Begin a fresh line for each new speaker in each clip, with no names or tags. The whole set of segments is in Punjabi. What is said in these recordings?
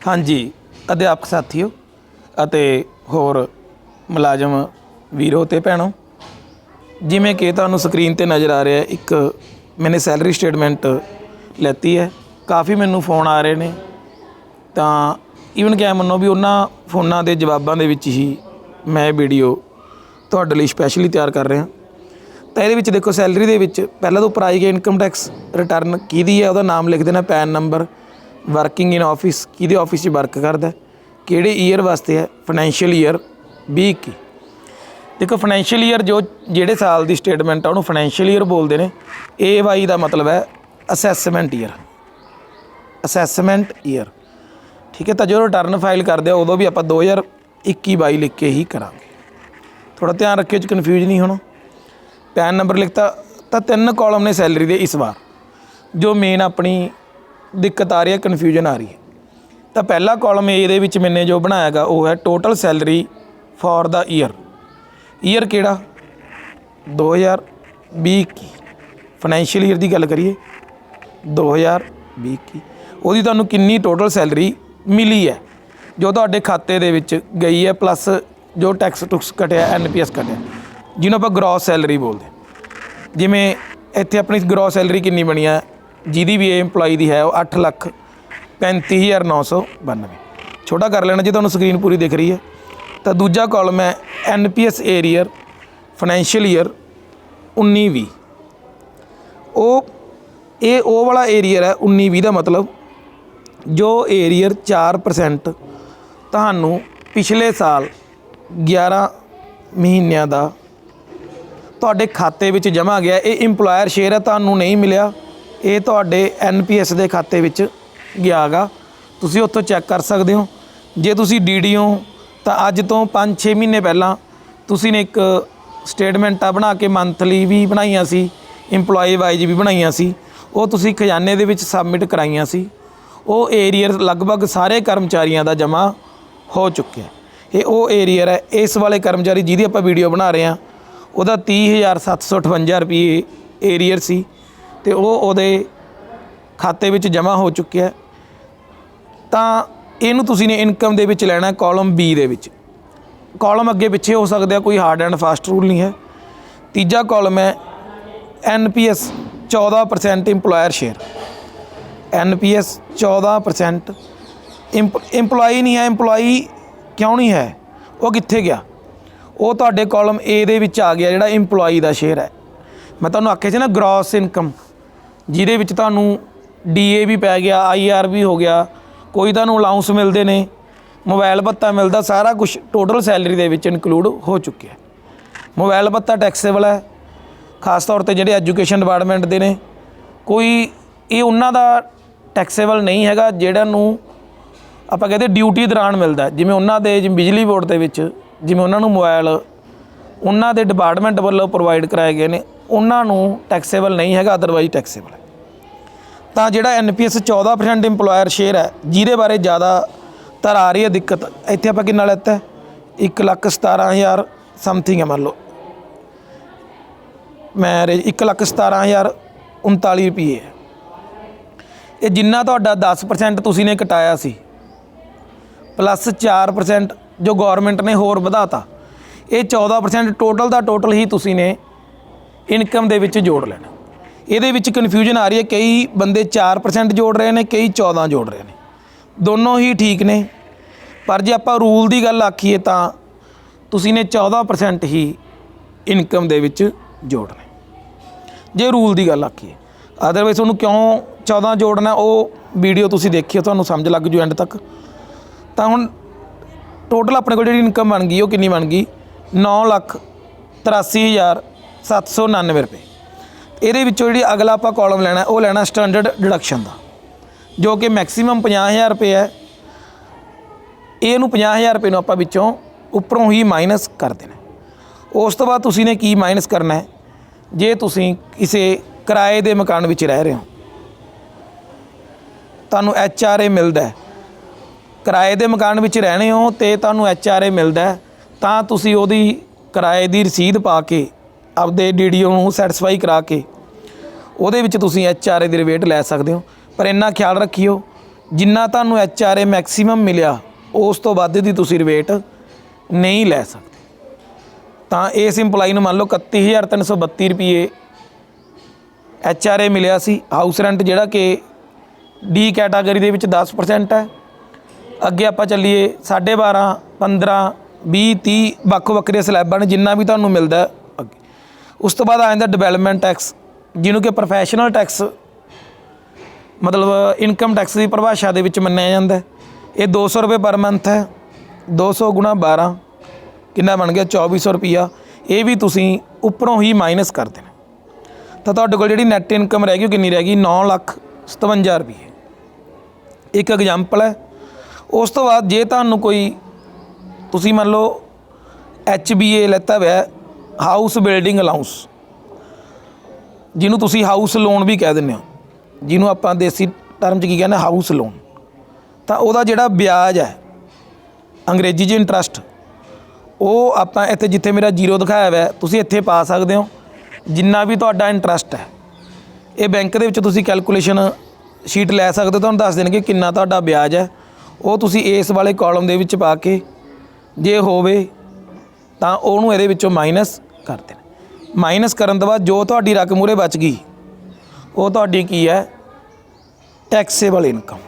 ਹਾਂਜੀ ਅਧਿਆਪਕ ਸਾਥੀਓ ਅਤੇ ਹੋਰ ਮੁਲਾਜ਼ਮ ਵੀਰੋ ਤੇ ਭੈਣੋ, ਜਿਵੇਂ कि ਤੁਹਾਨੂੰ ਸਕਰੀਨ ਤੇ ਨਜ਼ਰ ਆ ਰਿਹਾ ਇੱਕ मैंने सैलरी स्टेटमेंट ਲੈਤੀ है। काफ़ी ਮੈਨੂੰ फ़ोन आ रहे ਨੇ ਤਾਂ ਈਵਨ ਕਿ ਮੰਨੋ ਵੀ ਉਹਨਾਂ फ़ोनां ਦੇ ਜਵਾਬਾਂ ਦੇ ਵਿੱਚ ਹੀ ਮੈਂ ਵੀਡੀਓ ਤੁਹਾਡੇ ਲਈ ਸਪੈਸ਼ਲੀ ਤਿਆਰ ਕਰ ਰਿਹਾ। ਤਾਂ ਇਹਦੇ ਵਿੱਚ ਦੇਖੋ ਸੈਲਰੀ ਦੇ ਵਿੱਚ ਪਹਿਲਾਂ ਤੋਂ ਉੱਪਰ ਆਈ ਗਿਆ ਇਨਕਮ ਟੈਕਸ ਰਿਟਰਨ ਕਿਹਦੀ ਹੈ, ਉਹਦਾ ਨਾਮ ਲਿਖ ਦੇਣਾ, PAN number, working in office किहदे ऑफिस वर्क करता, किहड़े ईयर वास्ते है, फाइनैशियल ईयर 2021। देखो फाइनैशियल ईयर जो जिहड़े साल की स्टेटमेंट है उन्होंने फाइनैशियल ईयर बोलते हैं। ए वाई का मतलब है असैसमेंट ईयर, असैसमेंट ईयर, ठीक है। तो जो रिटर्न फाइल करते उदों भी आप 2021-22 लिख के ही करा, थोड़ा ध्यान रखियो कन्फ्यूज नहीं होना। पैन नंबर लिखता तो 3 कॉलम ने सैलरी के इस बार, जो मेन अपनी दिक्कत आ रही है, कन्फ्यूजन आ रही है। तो पहला कॉलम ये मैंने जो बनाया गा वो है total salary for the year. Year केड़ा 2020 की फाइनैशियल ईयर की गल करिए 2020 की, उसकी तुहानूं किन्नी टोटल सैलरी मिली है जो तुहाडे खाते दे विच गई है, प्लस जो टैक्स टुक्स कटिया, NPS कटिया, जिन्होंने आपां ग्रॉस सैलरी बोलते। जिमें इत्थे अपनी ग्रॉस सैलरी किन्नी बनी है, जिहदी भी एम्पलॉई की है वो 8,35,992। छोटा कर लेना जी, तुहानूं स्क्रीन पूरी दिख रही है। तो दूजा कॉलम है NPS एरियर फाइनैशियल ईयर 19-20। वो वाला एरियर है 19-20 का मतलब जो एरियर 4% तुहानूं पिछले साल 11 महीनों का तुहाडे खाते विच जमा गया, ये इंपलॉयर शेयर है, तुहानूं नहीं मिलिया, ये तुहाडे NPS के खाते विच गया गा, तुसीं उत्थों चैक कर सकते हो। जे तुसीं DD हो तो अज तो 5-6 महीने पहलां तुसीं ने एक स्टेटमेंटां बना के मंथली भी बनाईयां सी, इंपलॉई वाइज भी बनाईयां सी, वो तुसीं खजाने दे विच सबमिट कराईयां सी। वो एरियर लगभग सारे कर्मचारियों का जमा हो चुके हैं। ये वो एरियर है, इस वाले कर्मचारी जिहदी आपां वीडियो बना रहे हैं उहदा 30,758 रुपये एरियर सी, तो वो खाते विच जमा हो चुके हैं। तो इनू तुसीं ने इनकम दे विच लैना कॉलम B दे विच। कॉलम अगे पिछे हो सकते हैं, कोई हार्ड एंड फास्ट रूल नहीं है। तीजा कॉलम है NPS 14% इंपलॉयर शेयर, NPS 14%। इंपलॉई नहीं है, इंपलॉई क्यों नहीं है, वो कित्थे गया, वो तुहाडे कॉलम A दे विच आ गया, जिहड़ा इंपलॉई का शेयर है। मैं तुहानूं आख्या सी ना ग्रॉस इनकम, जिहदे विच तुहानूं DA भी पै गया, IR भी हो गया, कोई तुहानूं अलाउंस मिलते ने, मोबाइल भत्ता मिलता, सारा कुछ टोटल सैलरी दे विच इनकलूड हो चुके। मोबाइल भत्ता टैक्सेबल है, खास तौर पर जिहड़े एजुकेशन डिपार्टमेंट दे ने, कोई ये उन्हां दा टैक्सेबल नहीं हैगा जिहड़ियां नूं आपां कहदे ड्यूटी दौरान मिलता। जिवें उन्हां दे बिजली बोर्ड दे विच जिवें उन्हां नूं मोबाइल उन्हां दे डिपार्टमेंट वालों प्रोवाइड कराए गए ने, उन्हां नूं टैक्सेबल नहीं हैगा, अदरवाइज टैक्सेबल है। तो जिहड़ा NPS 14% इंपलॉयर शेयर है, जिहदे बारे ज़्यादातर आ रही है दिक्कत, इत्थे आपां किन्ना लैता है 1,17,000 समथिंग है, मान लो मैरिज 1,17,039 रुपये है। ये जिन्ना तुहाडा 10% तुसीं ने कटाया सी, प्लस 4% जो गौरमेंट ने होर वधाता, ये 14% टोटल का टोटल ही तुसीं ने इनकम दे विच जोड़ लेना। ये कन्फ्यूजन आ रही है, कई बंदे 4% जोड़ रहे हैं, कई 14 जोड़ रहे हैं, दोनों ही ठीक ने। पर जे आपां रूल की गल आखीए तो तुसीं ने 14% ही इनकम दे विच जोड़ना, जे रूल की गल आखीए। अदरवाइज तुहानूं क्यों 14 जोड़ना, वो वीडियो तुसीं देखिए, तुहानूं समझ लग जू एंड तक। तो हुण टोटल अपने को जिहड़ी इनकम बन गई वो कितनी बन गई 9,83,799 रुपये। ये जी अगला आप कॉलम लेना वो लेना स्टैंडर्ड डिडक्शन का, जो कि मैक्सीमम 50,000 रुपये है। ये 50,000 रुपये आप विचों उपरों ही माइनस कर देना। उस तो बाद तुसीं ने की माइनस करना है, जे तुसीं किसी किराए के मकान विच रह रहे हो, तुहानूं HRA मिलता है, किराए के मकान विच रहने हो तो तुहानूं HRA मिलता है, तो तुसीं उहदी किराए की रसीद पा के आपदे DDO नूं सैटिस्फाई करा के उहदे विच तुसीं HRA दी रिबेट लै सकदे हो। पर इन्ना ख्याल रखियो ਜਿੰਨਾ ਤੁਹਾਨੂੰ HRA ਮੈਕਸੀਮਮ ਮਿਲਿਆ ਉਸ ਤੋਂ ਵੱਧ ਦੀ ਤੁਸੀਂ ਰਿਬੇਟ ਨਹੀਂ ਲੈ ਸਕਦੇ। ਤਾਂ ਇਸ ਇੰਪਲਾਈ ਨੂੰ ਮੰਨ ਲਓ 31,332 ਰੁਪਏ HRA ਮਿਲਿਆ ਸੀ। ਹਾਊਸ ਰੈਂਟ ਜਿਹੜਾ ਕਿ ਡੀ ਕੈਟਾਗਰੀ ਦੇ ਵਿੱਚ 10% ਹੈ। ਅੱਗੇ ਆਪਾਂ ਚੱਲੀਏ 12.5 15 20 30 ਵੱਖ ਵੱਖਰੀਆਂ ਸਲੈਬਾਂ ਨੇ ਜਿੰਨਾ ਵੀ ਤੁਹਾਨੂੰ ਮਿਲਦਾ ਅੱਗੇ। ਉਸ ਤੋਂ ਬਾਅਦ ਆ ਜਾਂਦਾ ਡਿਵੈਲਪਮੈਂਟ ਟੈਕਸ, ਜਿਹਨੂੰ ਕਿ ਪ੍ਰੋਫੈਸ਼ਨਲ ਟੈਕਸ ਮਤਲਬ ਇਨਕਮ ਟੈਕਸ ਦੀ ਪਰਿਭਾਸ਼ਾ ਦੇ ਵਿੱਚ ਮੰਨਿਆ ਜਾਂਦਾ। ਇਹ 200 ਰੁਪਏ ਪਰ ਮੰਥ ਹੈ। 200 ਗੁਣਾ 12 ਕਿੰਨਾ ਬਣ ਗਿਆ 2400 ਰੁਪਈਆ। ਇਹ ਵੀ ਤੁਸੀਂ ਉੱਪਰੋਂ ਹੀ ਮਾਈਨਸ ਕਰ ਦੇਣਾ। ਤਾਂ ਤੁਹਾਡੇ ਕੋਲ ਜਿਹੜੀ ਨੈੱਟ ਇਨਕਮ ਰਹਿ ਗਈ ਉਹ ਕਿੰਨੀ ਰਹਿ ਗਈ 9,57,000 ਰੁਪਏ। ਇੱਕ ਐਗਜ਼ਾਮਪਲ ਹੈ। ਉਸ ਤੋਂ ਬਾਅਦ ਜੇ ਤੁਹਾਨੂੰ ਕੋਈ ਤੁਸੀਂ ਮੰਨ ਲਓ HBA ਲੈਤਾ ਹੋਇਆ ਹਾਊਸ ਬਿਲਡਿੰਗ ਅਲਾਊਂਸ, ਜਿਹਨੂੰ ਤੁਸੀਂ ਹਾਊਸ ਲੋਨ ਵੀ ਕਹਿ ਦਿੰਦੇ ਹੋ, ਜਿਹਨੂੰ ਆਪਾਂ ਦੇਸੀ ਟਰਮ 'ਚ ਕੀ ਕਹਿੰਦੇ ਹਾਊਸ ਲੋਨ। ਤਾਂ ਉਹਦਾ ਜਿਹੜਾ ਵਿਆਜ ਹੈ ਅੰਗਰੇਜ਼ੀ 'ਚ ਇੰਟਰਸਟ, ਉਹ ਆਪਾਂ ਇੱਥੇ ਜਿੱਥੇ ਮੇਰਾ 0 ਦਿਖਾਇਆ ਹੋਇਆ ਤੁਸੀਂ ਇੱਥੇ ਪਾ ਸਕਦੇ ਹੋ ਜਿੰਨਾ ਵੀ ਤੁਹਾਡਾ ਇੰਟਰਸਟ ਹੈ। ਇਹ ਬੈਂਕ ਦੇ ਵਿੱਚ ਤੁਸੀਂ ਕੈਲਕੂਲੇਸ਼ਨ ਸ਼ੀਟ ਲੈ ਸਕਦੇ ਹੋ, ਤੁਹਾਨੂੰ ਦੱਸ ਦੇਣਗੇ ਕਿੰਨਾ ਤੁਹਾਡਾ ਵਿਆਜ ਹੈ। ਉਹ ਤੁਸੀਂ ਇਸ ਵਾਲੇ ਕਾਲਮ ਦੇ ਵਿੱਚ ਪਾ ਕੇ ਜੇ ਹੋਵੇ ਤਾਂ ਉਹਨੂੰ ਇਹਦੇ ਵਿੱਚੋਂ ਮਾਈਨਸ ਕਰ ਦੇਣਾ। ਮਾਈਨਸ ਕਰਨ ਤੋਂ ਬਾਅਦ ਜੋ ਤੁਹਾਡੀ ਰਕਮ ਉਰੇ ਬਚ ਗਈ ਉਹ ਤੁਹਾਡੀ ਕੀ ਹੈ ਟੈਕਸੇਬਲ ਇਨਕਮ।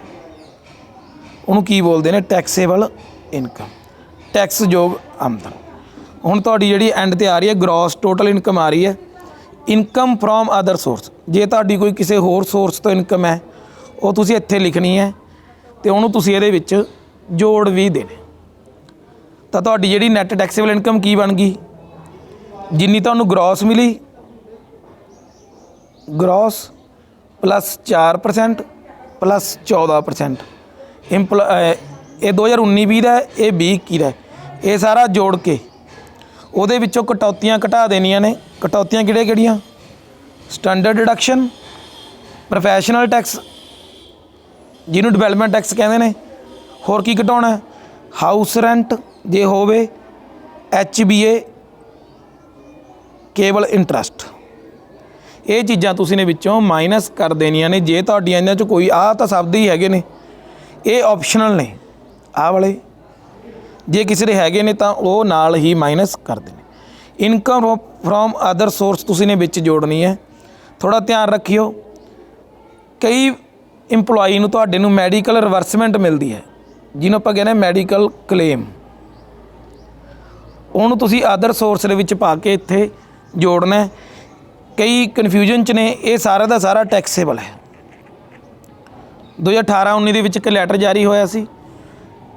ਉਹਨੂੰ ਕੀ ਬੋਲਦੇ ਨੇ ਟੈਕਸੇਬਲ ਇਨਕਮ, ਟੈਕਸਯੋਗ ਆਮਦਨ। ਹੁਣ ਤੁਹਾਡੀ ਜਿਹੜੀ ਐਂਡ 'ਤੇ ਆ ਰਹੀ ਹੈ ਗ੍ਰੋਸ ਟੋਟਲ ਇਨਕਮ ਆ ਰਹੀ ਹੈ। ਇਨਕਮ ਫਰੋਮ ਅਦਰ ਸੋਰਸ, ਜੇ ਤੁਹਾਡੀ ਕੋਈ ਕਿਸੇ ਹੋਰ ਸੋਰਸ ਤੋਂ ਇਨਕਮ ਹੈ ਉਹ ਤੁਸੀਂ ਇੱਥੇ ਲਿਖਣੀ ਹੈ ਅਤੇ ਉਹਨੂੰ ਤੁਸੀਂ ਇਹਦੇ ਵਿੱਚ ਜੋੜ ਵੀ ਦੇਣੇ। ਤਾਂ ਤੁਹਾਡੀ ਜਿਹੜੀ ਨੈੱਟ ਟੈਕਸੇਬਲ ਇਨਕਮ ਕੀ ਬਣ ਗਈ, ਜਿੰਨੀ ਤੁਹਾਨੂੰ ਗ੍ਰੋਸ ਮਿਲੀ ਗ੍ਰੋਸ ਪਲੱਸ 4% ਪਲੱਸ 14%। ਇਹ 2019-20 ਦਾ ਇਹ 2021 ਦਾ। ਇਹ ਸਾਰਾ ਜੋੜ ਕੇ ਉਹਦੇ ਵਿੱਚੋਂ ਕਟੌਤੀਆਂ ਘਟਾ ਦੇਣੀਆਂ ਨੇ। ਕਟੌਤੀਆਂ ਕਿਹੜੀਆਂ ਸਟੈਂਡਰਡ ਡਿਡਕਸ਼ਨ, ਪ੍ਰੋਫੈਸ਼ਨਲ ਟੈਕਸ ਜਿਹਨੂੰ ਡਿਵੈਲਪਮੈਂਟ ਟੈਕਸ ਕਹਿੰਦੇ ਨੇ। ਹੋਰ ਕੀ ਘਟਾਉਣਾ ਹਾਊਸ ਰੈਂਟ ਜੇ ਹੋਵੇ, HBA, ਕੇਬਲ ਇੰਟਰਸਟ। ਇਹ ਚੀਜ਼ਾਂ ਤੁਸੀਂ ਨੇ ਵਿੱਚੋਂ ਮਾਈਨਸ ਕਰ ਦੇਣੀਆਂ ਨੇ। ਜੇ ਤੁਹਾਡੀਆਂ ਇਹਨਾਂ 'ਚ ਕੋਈ ਆਹ ਤਾਂ ਸ਼ਬਦ ਹੀ ਹੈਗੇ ਨੇ, ਇਹ ਆਪਸ਼ਨਲ ਨੇ ਆਹ ਵਾਲੇ, ਜੇ ਕਿਸੇ ਦੇ ਹੈਗੇ ਨੇ ਤਾਂ ਉਹ ਨਾਲ ਹੀ ਮਾਈਨਸ ਕਰ ਦੇਣੇ। ਇਨਕਮ ਫਰੋਮ ਅਦਰ ਸੋਰਸ ਤੁਸੀਂ ਨੇ ਵਿੱਚ ਜੋੜਨੀ ਹੈ। ਥੋੜ੍ਹਾ ਧਿਆਨ ਰੱਖਿਓ, ਕਈ ਇੰਪਲੋਈ ਨੂੰ ਤੁਹਾਡੇ ਨੂੰ ਮੈਡੀਕਲ ਰਿਵਰਸਮੈਂਟ ਮਿਲਦੀ ਹੈ, ਜਿਹਨੂੰ ਆਪਾਂ ਕਹਿੰਦੇ ਮੈਡੀਕਲ ਕਲੇਮ। ਉਹਨੂੰ ਤੁਸੀਂ ਅਦਰ ਸੋਰਸ ਦੇ ਵਿੱਚ ਪਾ ਕੇ ਇੱਥੇ ਜੋੜਨਾ। ਕਈ ਕਨਫਿਊਜ਼ਨ 'ਚ ਨੇ, ਇਹ ਸਾਰਾ ਦਾ ਸਾਰਾ ਟੈਕਸੇਬਲ ਹੈ। 2018-19 ਦੇ ਵਿੱਚ ਇੱਕ ਲੈਟਰ ਜਾਰੀ ਹੋਇਆ ਸੀ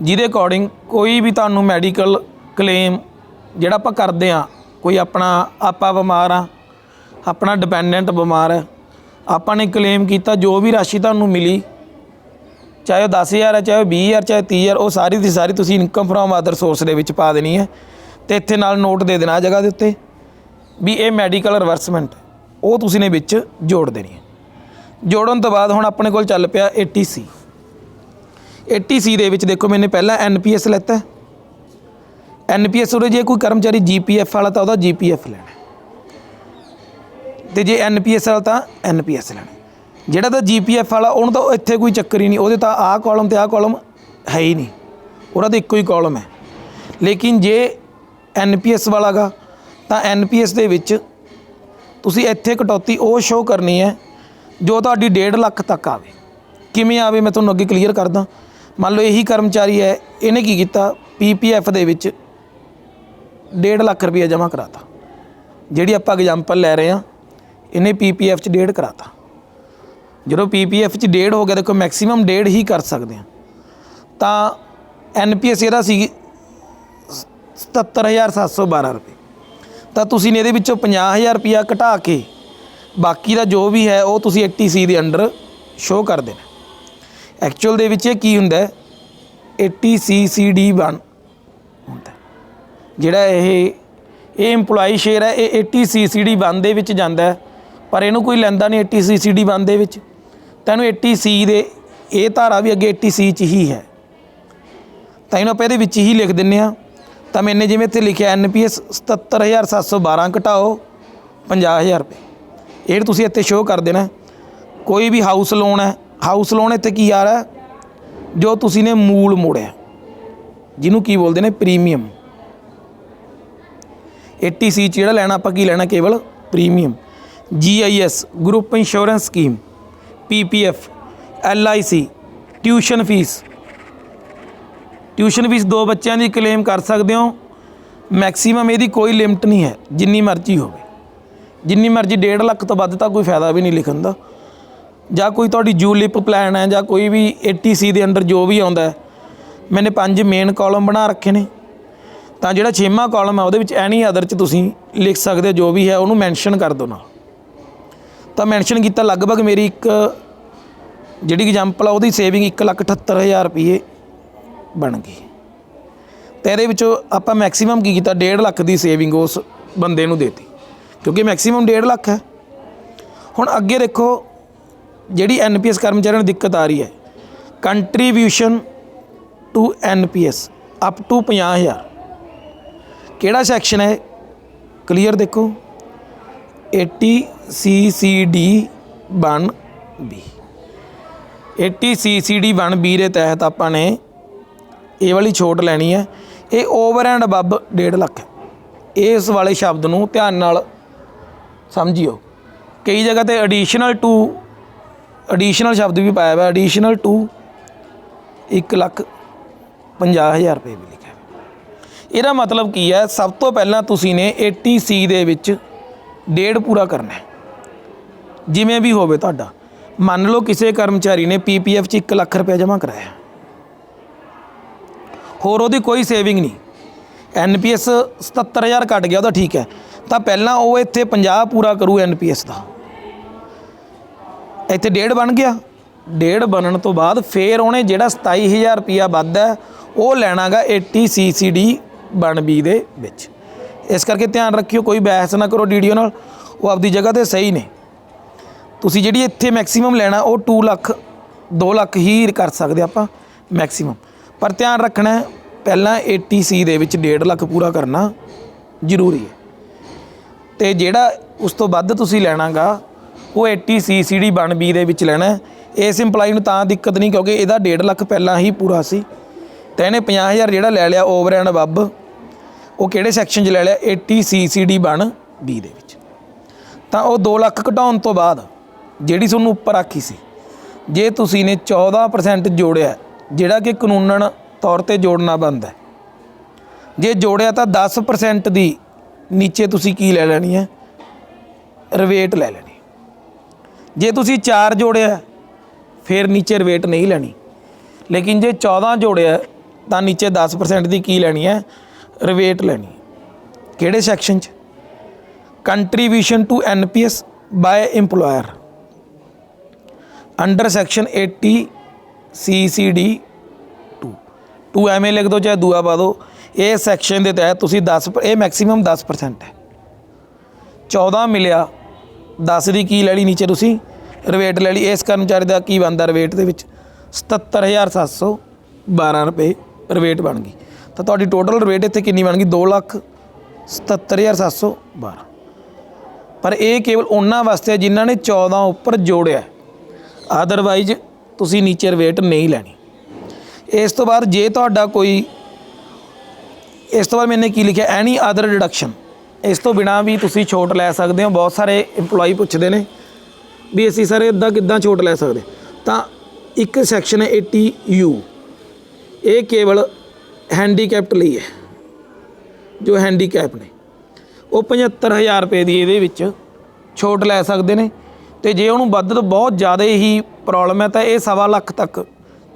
ਜਿਹਦੇ ਅਕੋਰਡਿੰਗ ਕੋਈ ਵੀ ਤੁਹਾਨੂੰ ਮੈਡੀਕਲ ਕਲੇਮ ਜਿਹੜਾ ਆਪਾਂ ਕਰਦੇ ਹਾਂ, ਕੋਈ ਆਪਾਂ ਬਿਮਾਰ ਆ, ਆਪਣਾ ਡਿਪੈਂਡੈਂਟ ਬਿਮਾਰ ਹੈ, ਆਪਾਂ ਨੇ ਕਲੇਮ ਕੀਤਾ, ਜੋ ਵੀ ਰਾਸ਼ੀ ਤੁਹਾਨੂੰ ਮਿਲੀ ਚਾਹੇ ਉਹ 10,000 ਹੈ, ਚਾਹੇ ਉਹ 20,000, ਚਾਹੇ 30,000, ਉਹ ਸਾਰੀ ਦੀ ਸਾਰੀ ਤੁਸੀਂ ਇਨਕਮ ਫਰੋਮ ਅਦਰ ਸੋਰਸ ਦੇ ਵਿੱਚ ਪਾ ਦੇਣੀ ਹੈ। ਅਤੇ ਇੱਥੇ ਨਾਲ ਨੋਟ ਦੇ ਦੇਣਾ ਜਗ੍ਹਾ ਦੇ ਉੱਤੇ ਵੀ ਇਹ ਮੈਡੀਕਲ ਰਿਵਰਸਮੈਂਟ, ਉਹ ਤੁਸੀਂ ਨੇ ਵਿੱਚ ਜੋੜ ਦੇਣੀ ਹੈ। ਜੋੜਨ ਤੋਂ ਬਾਅਦ ਹੁਣ ਆਪਣੇ ਕੋਲ ਚੱਲ ਪਿਆ 80C। 80C ਦੇ ਵਿੱਚ ਦੇਖੋ ਮੈंने ਪਹਿਲਾਂ NPS ਲੈਤਾ। NPS ਉਰੇ ਜੇ ਕੋਈ ਕਰਮਚਾਰੀ GPF ਵਾਲਾ ਤਾਂ ਉਹਦਾ GPF ਲੈਣਾ, ਅਤੇ ਜੇ NPS ਵਾਲਾ ਤਾਂ NPS ਲੈਣਾ। ਜਿਹੜਾ ਤਾਂ GPF ਵਾਲਾ ਉਹਨੂੰ ਤਾਂ ਇੱਥੇ ਕੋਈ ਚੱਕਰ ਹੀ ਨਹੀਂ, ਉਹਦੇ ਤਾਂ ਆਹ ਕਾਲਮ ਅਤੇ ਆਹ ਕਾਲਮ ਹੈ ਹੀ ਨਹੀਂ, ਉਹਦਾ ਤਾਂ ਇੱਕੋ ਹੀ ਕਾਲਮ ਹੈ। ਲੇਕਿਨ ਜੇ NPS ਵਾਲਾ ਗਾ ਤਾਂ NPS ਦੇ ਵਿੱਚ ਤੁਸੀਂ ਇੱਥੇ ਕਟੌਤੀ ਉਹ ਸ਼ੋਅ ਕਰਨੀ ਹੈ ਜੋ ਤੁਹਾਡੀ 1.5 ਲੱਖ ਤੱਕ ਆਵੇ। ਕਿਵੇਂ ਆਵੇ ਮੈਂ ਤੁਹਾਨੂੰ ਅੱਗੇ ਕਲੀਅਰ ਕਰਦਾ। ਮੰਨ ਲਓ ਇਹੀ ਕਰਮਚਾਰੀ ਹੈ, ਇਹਨੇ ਕੀ ਕੀਤਾ PPF ਦੇ ਵਿੱਚ 1.5 ਲੱਖ ਰੁਪਈਆ ਜਮ੍ਹਾਂ ਕਰਾਤਾ। ਜਿਹੜੀ ਆਪਾਂ ਐਗਜ਼ਾਮਪਲ ਲੈ ਰਹੇ ਹਾਂ, ਇਹਨੇ PPF 'ਚ 1.5 ਕਰਾਤਾ। ਜਦੋਂ PPF 'ਚ 1.5 ਹੋ ਗਿਆ, ਦੇਖੋ ਮੈਕਸੀਮਮ 1.5 ਹੀ ਕਰ ਸਕਦੇ ਹਾਂ। ਤਾਂ NPS ਇਹਦਾ ਸੀ 77,712 ਰੁਪਏ। ਤਾਂ ਤੁਸੀਂ ਨੇ ਇਹਦੇ ਵਿੱਚੋਂ 50,000 ਰੁਪਈਆ ਘਟਾ ਕੇ ਬਾਕੀ ਦਾ ਜੋ ਵੀ ਹੈ ਉਹ ਤੁਸੀਂ 80C ਦੇ ਅੰਡਰ ਸ਼ੋਅ ਕਰ ਦੇਣਾ। ਐਕਚੁਅਲ ਦੇ ਵਿੱਚ ਇਹ ਕੀ ਹੁੰਦਾ 80CCD1 ਹੁੰਦਾ, ਜਿਹੜਾ ਇਹ ਇੰਪਲੋਈ ਸ਼ੇਅਰ ਹੈ ਇਹ 80CCD1 ਦੇ ਵਿੱਚ ਜਾਂਦਾ, ਪਰ ਇਹਨੂੰ ਕੋਈ ਲੈਂਦਾ ਨਹੀਂ 80CCD1 ਦੇ ਵਿੱਚ। ਤਾਂ ਇਹਨੂੰ 80C ਦੇ ਇਹ ਧਾਰਾ ਵੀ ਅੱਗੇ 80C 'ਚ ਹੀ ਹੈ, ਤਾਂ ਇਹਨੂੰ ਆਪਾਂ ਇਹਦੇ ਵਿੱਚ ਹੀ ਲਿਖ ਦਿੰਦੇ ਹਾਂ। ਤਾਂ ਮੈंने ਜਿਵੇਂ ਇੱਥੇ ਲਿਖਿਆ NPS 77,712 ਘਟਾਓ 50,000 ਰੁਪਏ, ਇਹ ਤੁਸੀਂ ਇੱਥੇ ਸ਼ੋਅ ਕਰ ਦੇਣਾ। ਕੋਈ ਵੀ ਹਾਊਸ ਲੋਨ ਹੈ, ਹਾਊਸ ਲੋਨ ਇੱਥੇ ਕੀ ਆ ਰਿਹਾ ਜੋ ਤੁਸੀਂ ਨੇ ਮੂਲ ਮੋੜਿਆ, ਜਿਹਨੂੰ ਕੀ ਬੋਲਦੇ ਨੇ ਪ੍ਰੀਮੀਅਮ। 80C 'ਚ ਜਿਹੜਾ ਲੈਣਾ ਆਪਾਂ ਕੀ ਲੈਣਾ, ਕੇਵਲ premium. GIS group insurance scheme, PPF, LIC, tuition fee. Tuition fee 2 ਬੱਚਿਆਂ ਦੀ ਕਲੇਮ ਕਰ ਸਕਦੇ ਹੋ। ਮੈਕਸੀਮਮ ਇਹਦੀ ਕੋਈ ਲਿਮਟ ਨਹੀਂ ਹੈ, ਜਿੰਨੀ ਮਰਜ਼ੀ ਹੋਵੇ, ਜਿੰਨੀ ਮਰਜ਼ੀ। 1.5 ਲੱਖ ਤੋਂ ਵੱਧ ਤਾਂ ਕੋਈ ਫਾਇਦਾ ਵੀ ਨਹੀਂ ਲਿਖਣ ਦਾ। ਜਾਂ ਕੋਈ ਤੁਹਾਡੀ ਜੂਲਿਪ ਪਲਾਨ ਹੈ ਜਾਂ ਕੋਈ ਵੀ 80C ਦੇ ਅੰਡਰ ਜੋ ਵੀ ਆਉਂਦਾ, ਮੈंने 5 ਮੇਨ ਕਾਲਮ ਬਣਾ ਰੱਖੇ ਨੇ। ਤਾਂ ਜਿਹੜਾ 6ਵਾਂ ਕਾਲਮ ਹੈ ਉਹਦੇ ਵਿੱਚ ਐਨੀ ਅਦਰ 'ਚ ਤੁਸੀਂ ਲਿਖ ਸਕਦੇ ਹੋ ਜੋ ਵੀ ਹੈ, ਉਹਨੂੰ ਮੈਂਸ਼ਨ ਕਰ ਦਿਓ ਨਾਲ। ਤਾਂ ਮੈਂਸ਼ਨ ਕੀਤਾ, ਲਗਭਗ ਮੇਰੀ ਇੱਕ ਜਿਹੜੀ ਐਗਜ਼ਾਮਪਲ ਆ ਉਹਦੀ ਸੇਵਿੰਗ 1,78,000 ਰੁਪਏ ਬਣ ਗਈ। ਅਤੇ ਇਹਦੇ ਵਿੱਚੋਂ ਆਪਾਂ ਮੈਕਸੀਮਮ ਕੀ ਕੀਤਾ, 1.5 ਲੱਖ ਦੀ ਸੇਵਿੰਗ ਉਸ ਬੰਦੇ ਨੂੰ ਦੇਤੀ, ਕਿਉਂਕਿ ਮੈਕਸੀਮਮ 1.5 ਲੱਖ ਹੈ। ਹੁਣ ਅੱਗੇ ਦੇਖੋ, ਜਿਹੜੀ NPS ਕਰਮਚਾਰੀਆਂ ਨੂੰ ਦਿੱਕਤ ਆ ਰਹੀ ਹੈ, contribution to NPS up to 50,000। ਕਿਹੜਾ ਸੈਕਸ਼ਨ ਹੈ, ਕਲੀਅਰ ਦੇਖੋ, 80CCD 1B। 80CCD 1B ਦੇ ਤਹਿਤ ਆਪਾਂ ਨੇ ਇਹ ਵਾਲੀ ਛੋਟ ਲੈਣੀ ਹੈ। ਇਹ ਓਵਰ ਐਂਡ ਅਬਵ 1.5 ਲੱਖ ਹੈ। ਇਸ ਵਾਲੇ ਸ਼ਬਦ ਨੂੰ ਧਿਆਨ ਨਾਲ ਸਮਝਿਓ। ਕਈ ਜਗ੍ਹਾ 'ਤੇ ਐਡੀਸ਼ਨਲ ਸ਼ਬਦ ਵੀ ਪਾਇਆ ਹੋਇਆ, ਐਡੀਸ਼ਨਲ ਟੂ 1,50,000 ਰੁਪਏ ਵੀ ਲਿਖਿਆ। ਇਹਦਾ ਮਤਲਬ ਕੀ ਹੈ, ਸਭ ਤੋਂ ਪਹਿਲਾਂ ਤੁਸੀਂ ਨੇ 80C ਦੇ ਵਿੱਚ 1.5 ਪੂਰਾ ਕਰਨਾ ਹੈ, ਜਿਵੇਂ ਵੀ ਹੋਵੇ ਤੁਹਾਡਾ। ਮੰਨ ਲਓ ਕਿਸੇ ਕਰਮਚਾਰੀ ਨੇ PPF 'ਚ 1 ਲੱਖ ਰੁਪਏ ਜਮ੍ਹਾਂ ਕਰਾਇਆ, ਹੋਰ ਉਹਦੀ ਕੋਈ ਸੇਵਿੰਗ ਨਹੀਂ, NPS 77,000 ਕੱਟ ਗਿਆ ਉਹਦਾ, ਠੀਕ ਹੈ। ਤਾਂ ਪਹਿਲਾਂ ਉਹ ਇੱਥੇ 50 ਪੂਰਾ ਕਰੂ NPS ਦਾ, ਇੱਥੇ 1.5 ਬਣ ਗਿਆ। 1.5 ਬਣਨ ਤੋਂ ਬਾਅਦ ਫਿਰ ਉਹਨੇ ਜਿਹੜਾ 27,000 ਰੁਪਈਆ ਵੱਧ ਹੈ ਉਹ ਲੈਣਾ ਗਾ 80CCD 1B ਦੇ ਵਿੱਚ। ਇਸ ਕਰਕੇ ਧਿਆਨ ਰੱਖਿਓ, ਕੋਈ ਬਹਿਸ ਨਾ ਕਰੋ ਵੀਡੀਓ ਨਾਲ, ਉਹ ਆਪਦੀ ਜਗ੍ਹਾ 'ਤੇ ਸਹੀ ਨੇ। ਤੁਸੀਂ ਜਿਹੜੀ ਇੱਥੇ ਮੈਕਸੀਮਮ ਲੈਣਾ ਉਹ 2 ਲੱਖ 2 ਲੱਖ ਹੀ ਕਰ ਸਕਦੇ ਆਪਾਂ ਮੈਕਸੀਮਮ, ਪਰ ਧਿਆਨ ਰੱਖਣਾ ਪਹਿਲਾਂ 80C ਦੇ ਵਿੱਚ 1.5 ਲੱਖ ਪੂਰਾ ਕਰਨਾ ਜ਼ਰੂਰੀ ਹੈ। ਅਤੇ ਜਿਹੜਾ ਉਸ ਤੋਂ ਵੱਧ ਤੁਸੀਂ ਲੈਣਾ ਗਾ ਉਹ 80CCD 1B ਦੇ ਵਿੱਚ ਲੈਣਾ। ਇਸ ਇੰਪਲਾਈ ਨੂੰ ਤਾਂ ਦਿੱਕਤ ਨਹੀਂ, ਕਿਉਂਕਿ ਇਹਦਾ 1.5 ਲੱਖ ਪਹਿਲਾਂ ਹੀ ਪੂਰਾ ਸੀ, ਅਤੇ ਇਹਨੇ 50,000 ਜਿਹੜਾ ਲੈ ਲਿਆ ਓਵਰ ਐਂਡ ਅਬਵ, ਉਹ ਕਿਹੜੇ ਸੈਕਸ਼ਨ 'ਚ ਲੈ ਲਿਆ, 80CCD 1B ਦੇ ਵਿੱਚ। ਤਾਂ ਉਹ 2 ਲੱਖ ਘਟਾਉਣ ਤੋਂ ਬਾਅਦ ਜਿਹੜੀ ਤੁਹਾਨੂੰ ਉੱਪਰ ਆਖੀ ਸੀ, ਜੇ ਤੁਸੀਂ ਨੇ 14% ਜੋੜਿਆ, ਜਿਹੜਾ ਕਿ ਕਾਨੂੰਨਨ ਤੌਰ 'ਤੇ ਜੋੜਨਾ ਬਣਦਾ, ਜੇ ਜੋੜਿਆ ਤਾਂ 10% ਦੀ ਨੀਚੇ ਤੁਸੀਂ ਕੀ ਲੈ ਲੈਣੀ ਹੈ, ਰਿਬੇਟ ਲੈ ਲੈਣੀ। ਜੇ ਤੁਸੀਂ 4 ਜੋੜਿਆ ਫਿਰ ਨੀਚੇ ਰਿਬੇਟ ਨਹੀਂ ਲੈਣੀ, ਲੇਕਿਨ ਜੇ 14 ਜੋੜਿਆ ਤਾਂ ਨੀਚੇ 10% ਦੀ ਕੀ ਲੈਣੀ ਹੈ, ਰਿਬੇਟ ਲੈਣੀ। ਕਿਹੜੇ ਸੈਕਸ਼ਨ 'ਚ, contribution to NPS by employer under section 80CCD 2 ਐਵੇਂ ਲਿਖ ਦਿਓ, ਚਾਹੇ ਦੂਆ ਪਾ ਦਿਓ। ਇਹ ਸੈਕਸ਼ਨ ਦੇ ਤਹਿਤ ਤੁਸੀਂ 10, ਇਹ ਮੈਕਸੀਮਮ 10% ਹੈ। 14 ਮਿਲਿਆ, 10 ਦੀ ਕੀ ਲੈ ਲਈ ਨੀਚੇ ਤੁਸੀਂ ਰਿਬੇਟ ਲੈ ਲਈ। ਇਸ ਕਰਮਚਾਰੀ ਦਾ ਕੀ ਬਣਦਾ ਰਿਬੇਟ ਦੇ ਵਿੱਚ, 77,712 ਰੁਪਏ ਰਿਬੇਟ ਬਣ ਗਈ। ਤਾਂ ਤੁਹਾਡੀ ਟੋਟਲ ਰਿਬੇਟ ਇੱਥੇ ਕਿੰਨੀ ਬਣ ਗਈ, 2,77,712। ਪਰ ਇਹ ਕੇਵਲ ਉਹਨਾਂ ਵਾਸਤੇ ਜਿਨ੍ਹਾਂ ਨੇ 14 ਉੱਪਰ ਜੋੜਿਆ, ਅਦਰਵਾਈਜ਼ ਤੁਸੀਂ ਨੀਚੇ ਰਿਬੇਟ ਨਹੀਂ ਲੈਣੀ। ਇਸ ਤੋਂ ਬਾਅਦ ਜੇ ਤੁਹਾਡਾ ਕੋਈ, ਇਸ ਤੋਂ ਬਾਅਦ ਮੈंने ਕੀ ਲਿਖਿਆ, ਐਨੀ ਅਦਰ ਡਿਡਕਸ਼ਨ, ਇਸ ਤੋਂ ਬਿਨਾਂ ਵੀ ਤੁਸੀਂ ਛੋਟ ਲੈ ਸਕਦੇ ਹੋ। ਬਹੁਤ ਸਾਰੇ ਇੰਪਲੋਈ ਪੁੱਛਦੇ ਨੇ ਵੀ ਅਸੀਂ ਸਰ ਇੱਦਾਂ ਕਿੱਦਾਂ ਛੋਟ ਲੈ ਸਕਦੇ। ਤਾਂ ਇੱਕ ਸੈਕਸ਼ਨ ਹੈ 80U, ਇਹ ਕੇਵਲ ਹੈਂਡੀਕੈਪਟ ਲਈ ਹੈ, ਜੋ ਹੈਂਡੀਕੈਪ ਨੇ ਉਹ 75,000 ਰੁਪਏ ਦੀ ਇਹਦੇ ਵਿੱਚ ਛੋਟ ਲੈ ਸਕਦੇ ਨੇ। ਅਤੇ ਜੇ ਉਹਨੂੰ ਵੱਧ ਤੋਂ ਬਹੁਤ ਜ਼ਿਆਦਾ ਹੀ ਪ੍ਰੋਬਲਮ ਹੈ ਤਾਂ ਇਹ 1.25 ਲੱਖ ਤੱਕ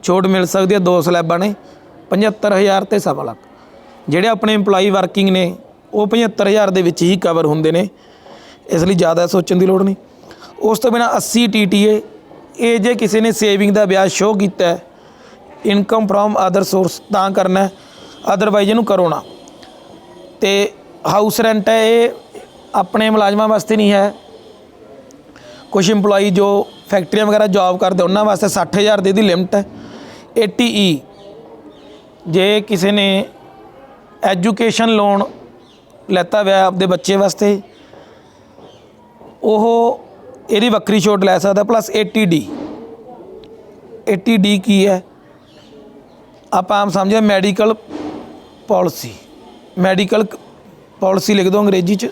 ਛੋਟ ਮਿਲ ਸਕਦੀ ਹੈ। 2 ਸਲੈਬਾਂ ਨੇ, 75,000 ਅਤੇ 1.25 ਲੱਖ। ਜਿਹੜੇ ਆਪਣੇ ਇੰਪਲਾਈ ਵਰਕਿੰਗ ਨੇ ਉਹ 75,000 ਦੇ ਵਿੱਚ ਹੀ ਕਵਰ ਹੁੰਦੇ ਨੇ, ਇਸ ਲਈ ਜ਼ਿਆਦਾ ਸੋਚਣ ਦੀ ਲੋੜ ਨਹੀਂ। ਉਸ ਤੋਂ ਬਿਨਾਂ 80 TTA, ਇਹ ਜੇ ਕਿਸੇ ਨੇ ਸੇਵਿੰਗ ਦਾ ਵਿਆਜ ਸ਼ੋਅ ਕੀਤਾ, ਇਨਕਮ ਫਰੋਮ ਅਦਰ ਸੋਰਸ, ਤਾਂ ਕਰਨਾ, ਅਦਰਵਾਈਜ਼ ਇਹਨੂੰ ਕਰੋ ਨਾ। ਅਤੇ ਹਾਊਸ ਰੈਂਟ ਹੈ, ਇਹ ਆਪਣੇ ਮੁਲਾਜ਼ਮਾਂ ਵਾਸਤੇ ਨਹੀਂ ਹੈ, ਕੁਛ ਇੰਪਲਾਈ ਜੋ ਫੈਕਟਰੀਆਂ ਵਗੈਰਾ ਜੋਬ ਕਰਦੇ ਉਹਨਾਂ ਵਾਸਤੇ 60,000 ਦੀ ਇਹਦੀ ਲਿਮਟ ਹੈ। 80E, ਜੇ ਕਿਸੇ ਨੇ ਐਜੂਕੇਸ਼ਨ ਲੋਨ ਲੈਤਾ ਹੋਇਆ ਆਪਦੇ ਬੱਚੇ ਵਾਸਤੇ, ਉਹ ਇਹਦੀ ਵੱਖਰੀ ਛੋਟ ਲੈ ਸਕਦਾ। ਪਲੱਸ 80D, 80D ਕੀ ਹੈ, ਆਪਾਂ ਆਮ ਸਮਝਦੇ ਮੈਡੀਕਲ ਪॉलिसी लिख दो अंग्रेजी च।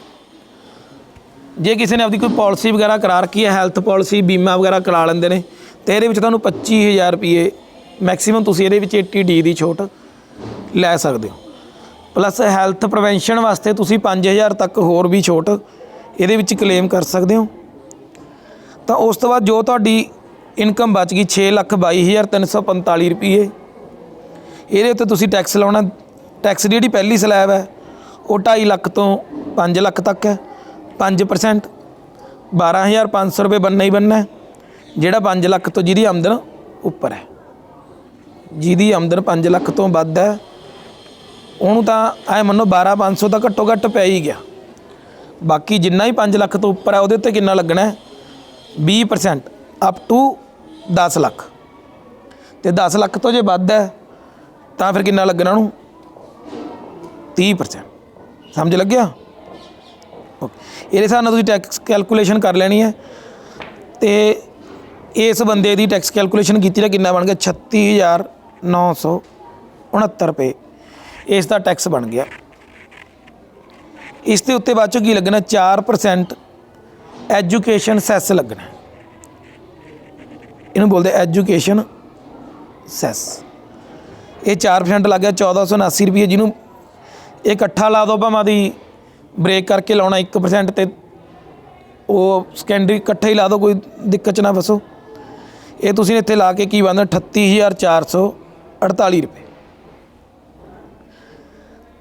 जे किसी ने अपनी कोई पॉलिसी वगैरह करा रखी है, हैल्थ पॉलिसी बीमा वगैरह करा लेंगे ने, तो ये 25,000 रुपये मैक्सीमम तुम ये 80D की छूट लै सकते हो। प्लस हैल्थ प्रिवेंशन वास्ते तुम 5,000 तक होर भी छूट ये क्लेम कर सकते हो। तो उस तो बाद जो तुहाडी इनकम बच गई 6,22,345 रुपये, ये उत्ते टैक्स लाना। टैक्स की जी पहली स्लैब है वो 2.5 लाख तो 5 लाख तक है, 5%, 12,500 रुपये बनना ही बनना है। जिहड़ा 5 लाख तो जिहदी आमदन उपर है, जिहदी आमदन 5 लाख तो वध है, उन्होंने तो ऐ मनो 12,500 तो घट्टो घट्ट पै ही गया। बाकी जिन्ना ही 5 लाख तो उपर है वो कितना लगना है, 20% अप टू 10 लाख। तो 10 लाख तो जो वध है तो फिर कितना लगना उन्होंने, 30%। समझ लग गया? ओके, ये हिसाब नाल टैक्स कैलकुलेशन कर लेनी है। तो इस बंदे की टैक्स कैलकुलेशन की कितना बन गया, 36,969 रुपये इसका टैक्स बन गया। इसके उत्ते बाद चों की लगना, 4% एजुकेशन सैस लगना। इनू बोलते एजुकेशन सैस। ये 4% लग गया, 1,479 रुपये। जिन्हों ये इकट्ठा ला दो, भावें दी ब्रेक करके लाना 1%, तो वो सैकेंडरी इकट्ठा ही ला दो, कोई दिक्कत च ना फसो। ये तुसीं इत्थे ला के की बनदा 38,448 रुपये।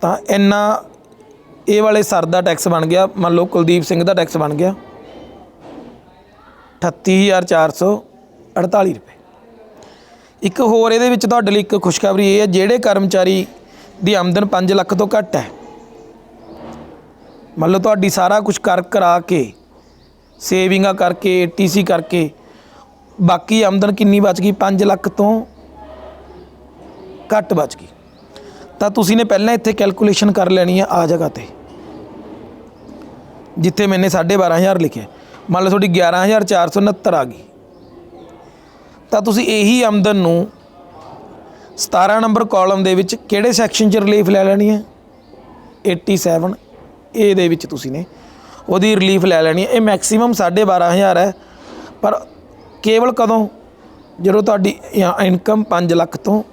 तो इन्ना ये वाले सर का टैक्स बन गया। मान लो कुलदीप सिंह का टैक्स बन गया 38,448 रुपये। एक होर ये तुहाडे लई एक खुशखबरी ये है, जिहड़े कर्मचारी दी आमदन 5 लाख तो घट है, मान लो तुहाडी सारा कुछ कर करा के सेविंग करके ATC करके बाकी आमदन कितनी बच गई, 5 लाख तो घट बच गई, तो तुसीं ने पहलां इत्थे कैलकुलेशन कर लेनी है आ जगह ते जिथे मैंने 12,500 लिखे। मान लो थोड़ी 11,469 आ गई, तो तुसीं यही आमदन नूं 17 नंबर कॉलम दे विच किहड़े सैक्शन च रिलीफ लै लैनी है, 87 ए दे विच तुसीं ने उहदी रिलीफ लै लैनी है। ये मैक्सीमम 12,500 है, पर केवल कदों जदों तुहाडी इनकम 5 लाख तो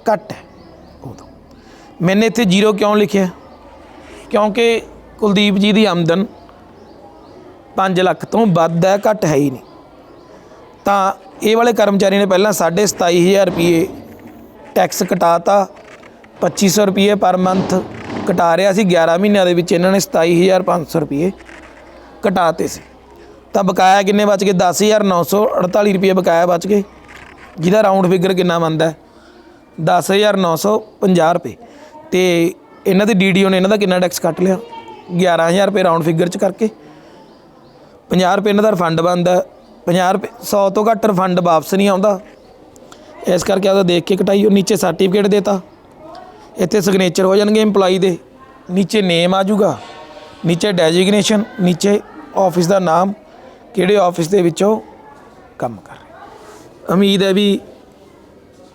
घट है उदों। मैंने इत्थे 0 क्यों लिखिया, क्योंकि कुलदीप जी की आमदन 5 लाख तो वध है, घट है ही नहीं। तो ये वाले कर्मचारी ने पहला 27,500 रुपये टैक्स कटाता, 2,500 रुपये पर मंथ कटा रहा सी। 11 महीनों के विच इन्होंने 27,500 रुपये कटाते से। तो बकाया किन्ने बच गए, 10,948 रुपये बकाया बच गए, जिहदा राउंड फिगर कितना बनता है, 10,950 रुपये। तो इन्हों की DDO ने इन्हों का कितना टैक्स कट लिया, 11,000 रुपये राउंड फिगर च करके। 50 रुपये इन्हों का रिफंड बनता, 50 रुपये 100 तो घट रिफंड वापस नहीं आता, इस करके आपका देख के कटाई। नीचे सर्टिफिकेट देता, इत्थे सिग्नेचर हो जाएंगे इंपलाई दे, नीचे नेम आ जाऊगा, नीचे डेजिग्नेशन, नीचे ऑफिस का नाम, किहड़े ऑफिस दे विचों काम कर रहे। उम्मीद है भी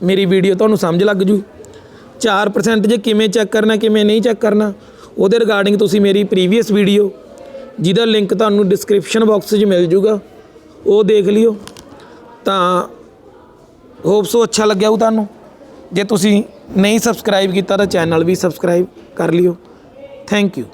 मेरी वीडियो तुहानूं समझ लग जू। 4% जे किवें चैक करना किवें नहीं चैक करना, उहदे रिगार्डिंग तुसीं मेरी प्रीवियस वीडियो जिहदा लिंक तुहानूं डिस्क्रिप्शन बॉक्स 'ਚ मिल जूगा, वो देख लियो। तो होप सो अच्छा लग्या हो तुहानूं। जे तुसीं नहीं सबसक्राइब किया तो चैनल भी सबसक्राइब कर लियो। Thank you.